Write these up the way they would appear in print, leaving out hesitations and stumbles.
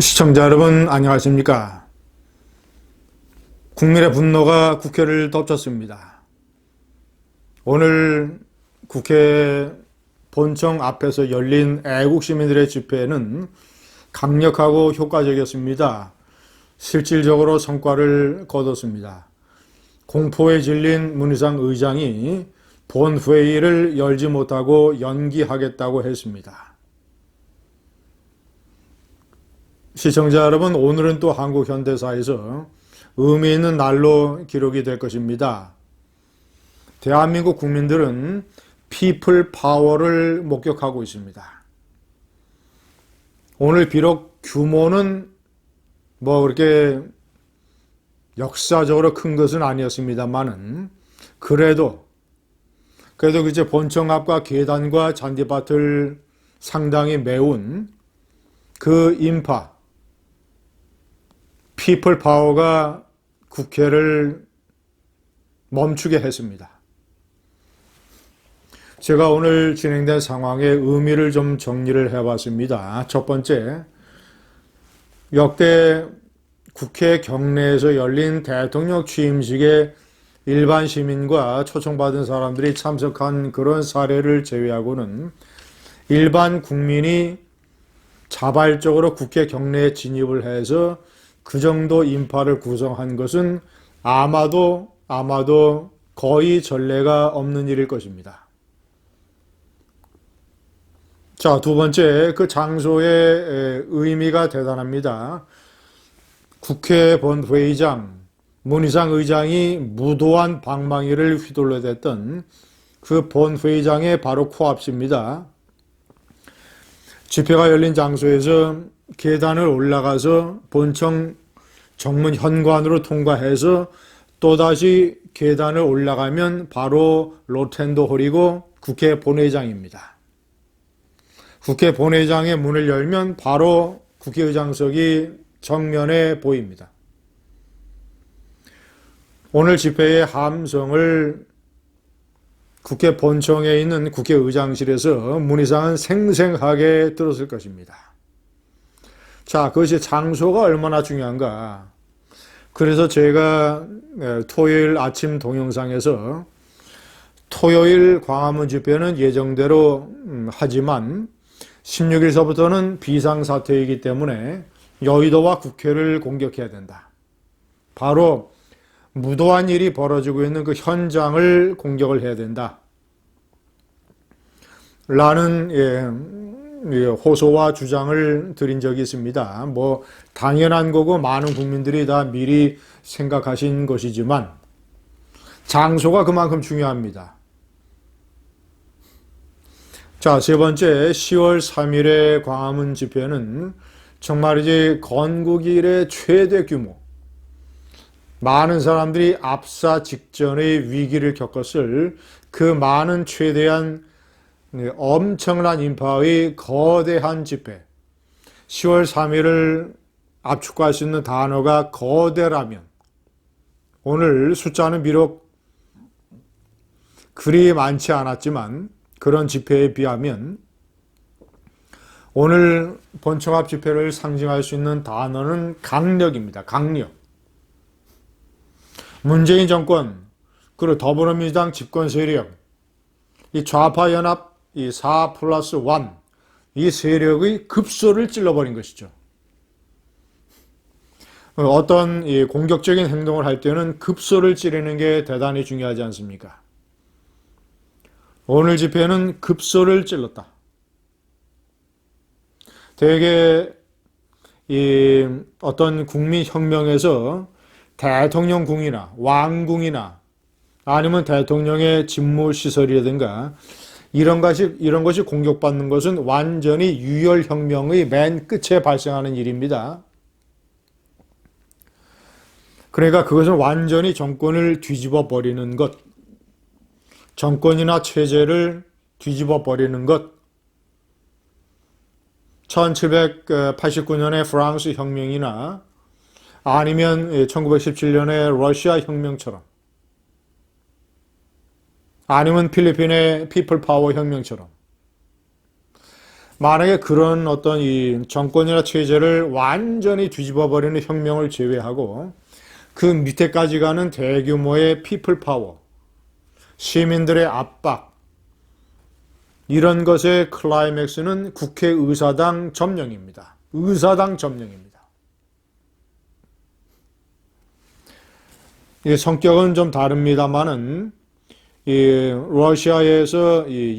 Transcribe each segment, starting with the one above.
시청자 여러분 안녕하십니까? 국민의 분노가 국회를 덮쳤습니다. 오늘 국회 본청 앞에서 열린 애국 시민들의 집회는 강력하고 효과적이었습니다. 실질적으로 성과를 거뒀습니다. 공포에 질린 문희상 의장이 본회의를 열지 못하고 연기하겠다고 했습니다. 시청자 여러분, 오늘은 또 한국 현대사에서 의미 있는 날로 기록이 될 것입니다. 대한민국 국민들은 피플 파워를 목격하고 있습니다. 오늘 비록 규모는 그렇게 역사적으로 큰 것은 아니었습니다만은 그래도 이제 본청 앞과 계단과 잔디밭을 상당히 메운 그 인파, 피플 파워가 국회를 멈추게 했습니다. 제가 오늘 진행된 상황의 의미를 좀 정리를 해봤습니다. 첫 번째, 역대 국회 경내에서 열린 대통령 취임식에 일반 시민과 초청받은 사람들이 참석한 그런 사례를 제외하고는 일반 국민이 자발적으로 국회 경내에 진입을 해서 그 정도 인파를 구성한 것은 아마도 거의 전례가 없는 일일 것입니다. 자, 두 번째, 그 장소의 의미가 대단합니다. 국회 본회의장, 문희상 의장이 무도한 방망이를 휘둘러댔던 그 본회의장의 바로 코앞입니다. 집회가 열린 장소에서 계단을 올라가서 본청 정문 현관으로 통과해서 또다시 계단을 올라가면 바로 로텐도 홀이고 국회 본회의장입니다. 국회 본회의장의 문을 열면 바로 국회의장석이 정면에 보입니다. 오늘 집회의 함성을 국회 본청에 있는 국회의장실에서 문희상은 생생하게 들었을 것입니다. 자, 그것이 장소가 얼마나 중요한가. 그래서 제가 토요일 아침 동영상에서 토요일 광화문 집회는 예정대로 하지만 16일서부터는 비상사태이기 때문에 여의도와 국회를 공격해야 된다. 바로 무도한 일이 벌어지고 있는 그 현장을 공격을 해야 된다. 라는 호소와 주장을 드린 적이 있습니다. 당연한 거고 많은 국민들이 다 미리 생각하신 것이지만 장소가 그만큼 중요합니다. 자, 세 번째, 10월 3일의 광화문 집회는 정말이지 건국 이래 최대 규모, 많은 사람들이 압사 직전의 위기를 겪었을 그 많은 최대한 엄청난 인파의 거대한 집회. 10월 3일을 압축할 수 있는 단어가 거대라면 오늘 숫자는 비록 그리 많지 않았지만 그런 집회에 비하면 오늘 본청 앞 집회를 상징할 수 있는 단어는 강력입니다. 강력. 문재인 정권, 그리고 더불어민주당 집권 세력, 이 좌파 연합, 이 4+1, 이 세력의 급소를 찔러버린 것이죠. 어떤 공격적인 행동을 할 때는 급소를 찌르는 게 대단히 중요하지 않습니까? 오늘 집회는 급소를 찔렀다. 대개 어떤 국민혁명에서 대통령궁이나 왕궁이나 아니면 대통령의 집무시설이라든가 이런 것이 공격받는 것은 완전히 유혈혁명의 맨 끝에 발생하는 일입니다. 그러니까 그것은 완전히 정권을 뒤집어 버리는 것, 정권이나 체제를 뒤집어 버리는 것, 1789년의 프랑스 혁명이나 아니면 1917년의 러시아 혁명처럼 아니면 필리핀의 피플 파워 혁명처럼 만약에 그런 어떤 이 정권이나 체제를 완전히 뒤집어 버리는 혁명을 제외하고 그 밑에까지 가는 대규모의 피플 파워, 시민들의 압박, 이런 것의 클라이맥스는 국회의사당 점령입니다. 의사당 점령입니다. 이 성격은 좀 다릅니다만은 이 러시아에서 이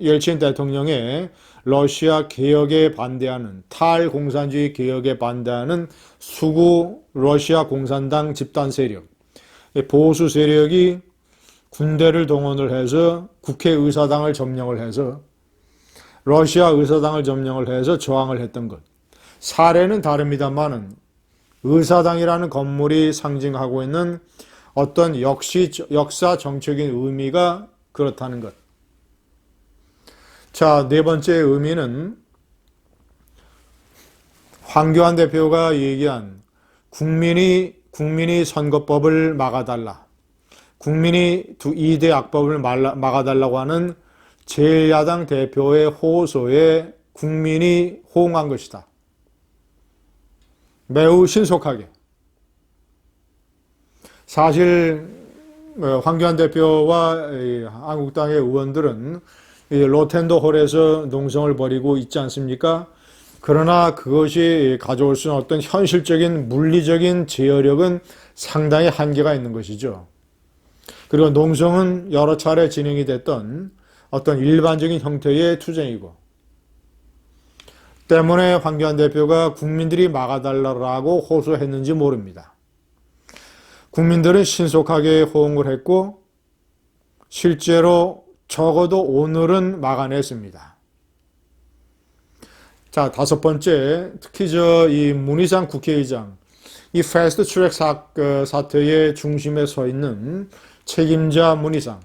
옐친 대통령의 러시아 개혁에 반대하는 탈공산주의 개혁에 반대하는 수구 러시아 공산당 집단 세력, 보수 세력이 군대를 동원을 해서 국회의사당을 점령을 해서 러시아 의사당을 점령을 해서 저항을 했던 것. 사례는 다릅니다만은 의사당이라는 건물이 상징하고 있는 어떤 역사 정책인 의미가 그렇다는 것. 자, 네 번째 의미는 황교안 대표가 얘기한 국민이 선거법을 막아달라. 국민이 2대 악법을 막아달라고 하는 제1야당 대표의 호소에 국민이 호응한 것이다. 매우 신속하게. 사실 황교안 대표와 한국당의 의원들은 로텐더 홀에서 농성을 벌이고 있지 않습니까? 그러나 그것이 가져올 수 있는 어떤 현실적인 물리적인 제어력은 상당히 한계가 있는 것이죠. 그리고 농성은 여러 차례 진행이 됐던 어떤 일반적인 형태의 투쟁이고, 때문에 황교안 대표가 국민들이 막아달라고 호소했는지 모릅니다. 국민들은 신속하게 호응을 했고 실제로 적어도 오늘은 막아냈습니다. 자, 다섯 번째, 특히 이 문희상 국회의장, 이 패스트 트랙 사태의 중심에 서 있는 책임자 문희상.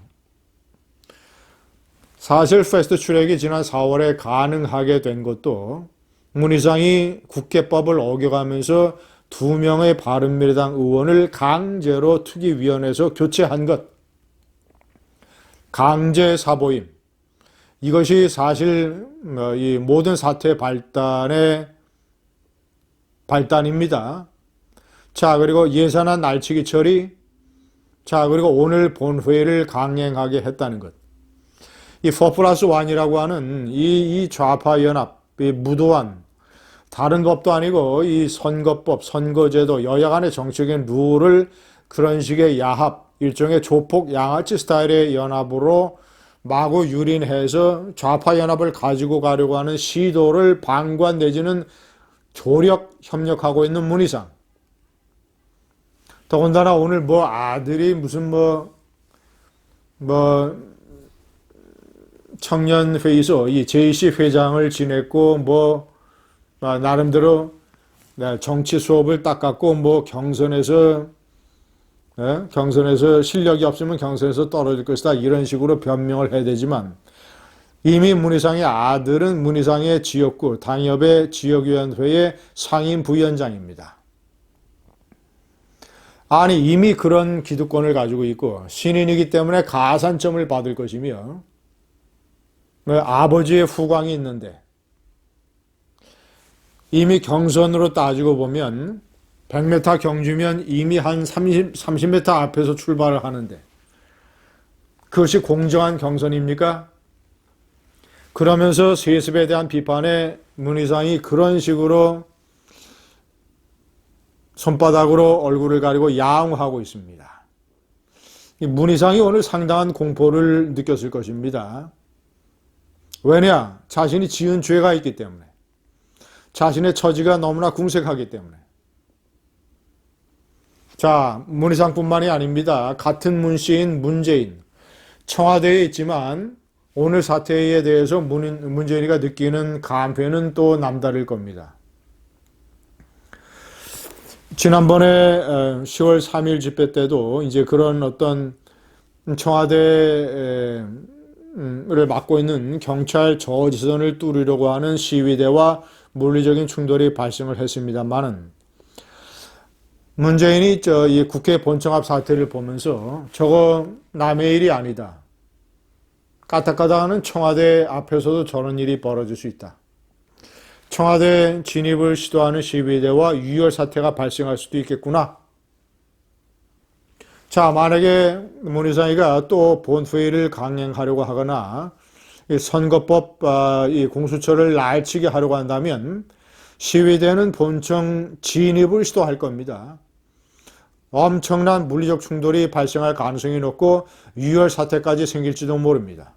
사실 패스트 트랙이 지난 4월에 가능하게 된 것도 문희상이 국회법을 어겨가면서 2명의 바른미래당 의원을 강제로 투기위원회에서 교체한 것. 강제 사보임. 이것이 사실 이 모든 사태의 발단입니다. 자, 그리고 예산안 날치기 처리. 자, 그리고 오늘 본회의를 강행하게 했다는 것. 이 4+1이라고 하는 이 좌파 연합, 이 무도한, 다른 법도 아니고 이 선거법, 선거제도, 여야 간의 정치적인 룰을 그런 식의 야합, 일종의 조폭 양아치 스타일의 연합으로 마구 유린해서 좌파 연합을 가지고 가려고 하는 시도를 방관 내지는 조력 협력하고 있는 문희상. 더군다나 오늘 아들이 무슨 청년회의소, 이 JC 회장을 지냈고 나름대로 정치 수업을 닦았고 경선에서 실력이 없으면 경선에서 떨어질 것이다, 이런 식으로 변명을 해야 되지만, 이미 문희상의 아들은 문희상의 지역구 당협의 지역위원회의 상임 부위원장입니다. 아니, 이미 그런 기득권을 가지고 있고 신인이기 때문에 가산점을 받을 것이며 아버지의 후광이 있는데, 이미 경선으로 따지고 보면 100m 경주면 이미 한 30m 앞에서 출발을 하는데 그것이 공정한 경선입니까? 그러면서 세습에 대한 비판에 문희상이 그런 식으로 손바닥으로 얼굴을 가리고 야옹하고 있습니다. 문희상이 오늘 상당한 공포를 느꼈을 것입니다. 왜냐? 자신이 지은 죄가 있기 때문에. 자신의 처지가 너무나 궁색하기 때문에. 자, 문희상뿐만이 아닙니다. 같은 문씨인 문재인. 청와대에 있지만 오늘 사태에 대해서 문재인이가 느끼는 감회는 또 남다를 겁니다. 지난번에 10월 3일 집회 때도 이제 그런 어떤 청와대를 맡고 있는 경찰 저지선을 뚫으려고 하는 시위대와 물리적인 충돌이 발생을 했습니다만은, 문재인이 이 국회 본청 앞 사태를 보면서 저거 남의 일이 아니다. 까딱까딱하는 청와대 앞에서도 저런 일이 벌어질 수 있다. 청와대 진입을 시도하는 시위대와 유혈 사태가 발생할 수도 있겠구나. 자, 만약에 문희상이가 또 본회의를 강행하려고 하거나 이 선거법 이 공수처를 날치게 하려고 한다면 시위대는 본청 진입을 시도할 겁니다. 엄청난 물리적 충돌이 발생할 가능성이 높고 유혈 사태까지 생길지도 모릅니다.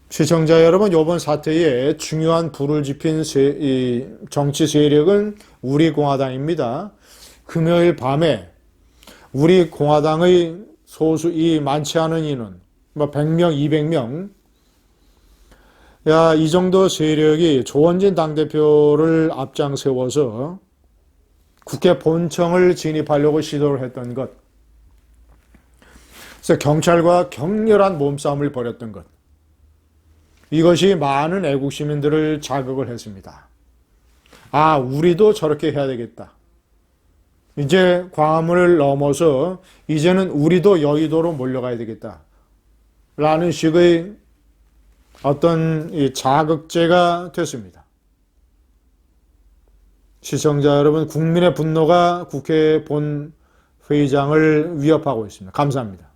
시청자 여러분, 이번 사태에 중요한 불을 지핀 정치 세력은 우리공화당입니다. 금요일 밤에 우리공화당의 소수 이 많지 않은 인원, 100명, 200명, 이 정도 세력이 조원진 당대표를 앞장세워서 국회 본청을 진입하려고 시도를 했던 것. 그래서 경찰과 격렬한 몸싸움을 벌였던 것. 이것이 많은 애국 시민들을 자극을 했습니다. 아, 우리도 저렇게 해야 되겠다. 이제 광화문을 넘어서 이제는 우리도 여의도로 몰려가야 되겠다. 라는 식의 어떤 자극제가 됐습니다. 시청자 여러분, 국민의 분노가 국회 본회의장을 위협하고 있습니다. 감사합니다.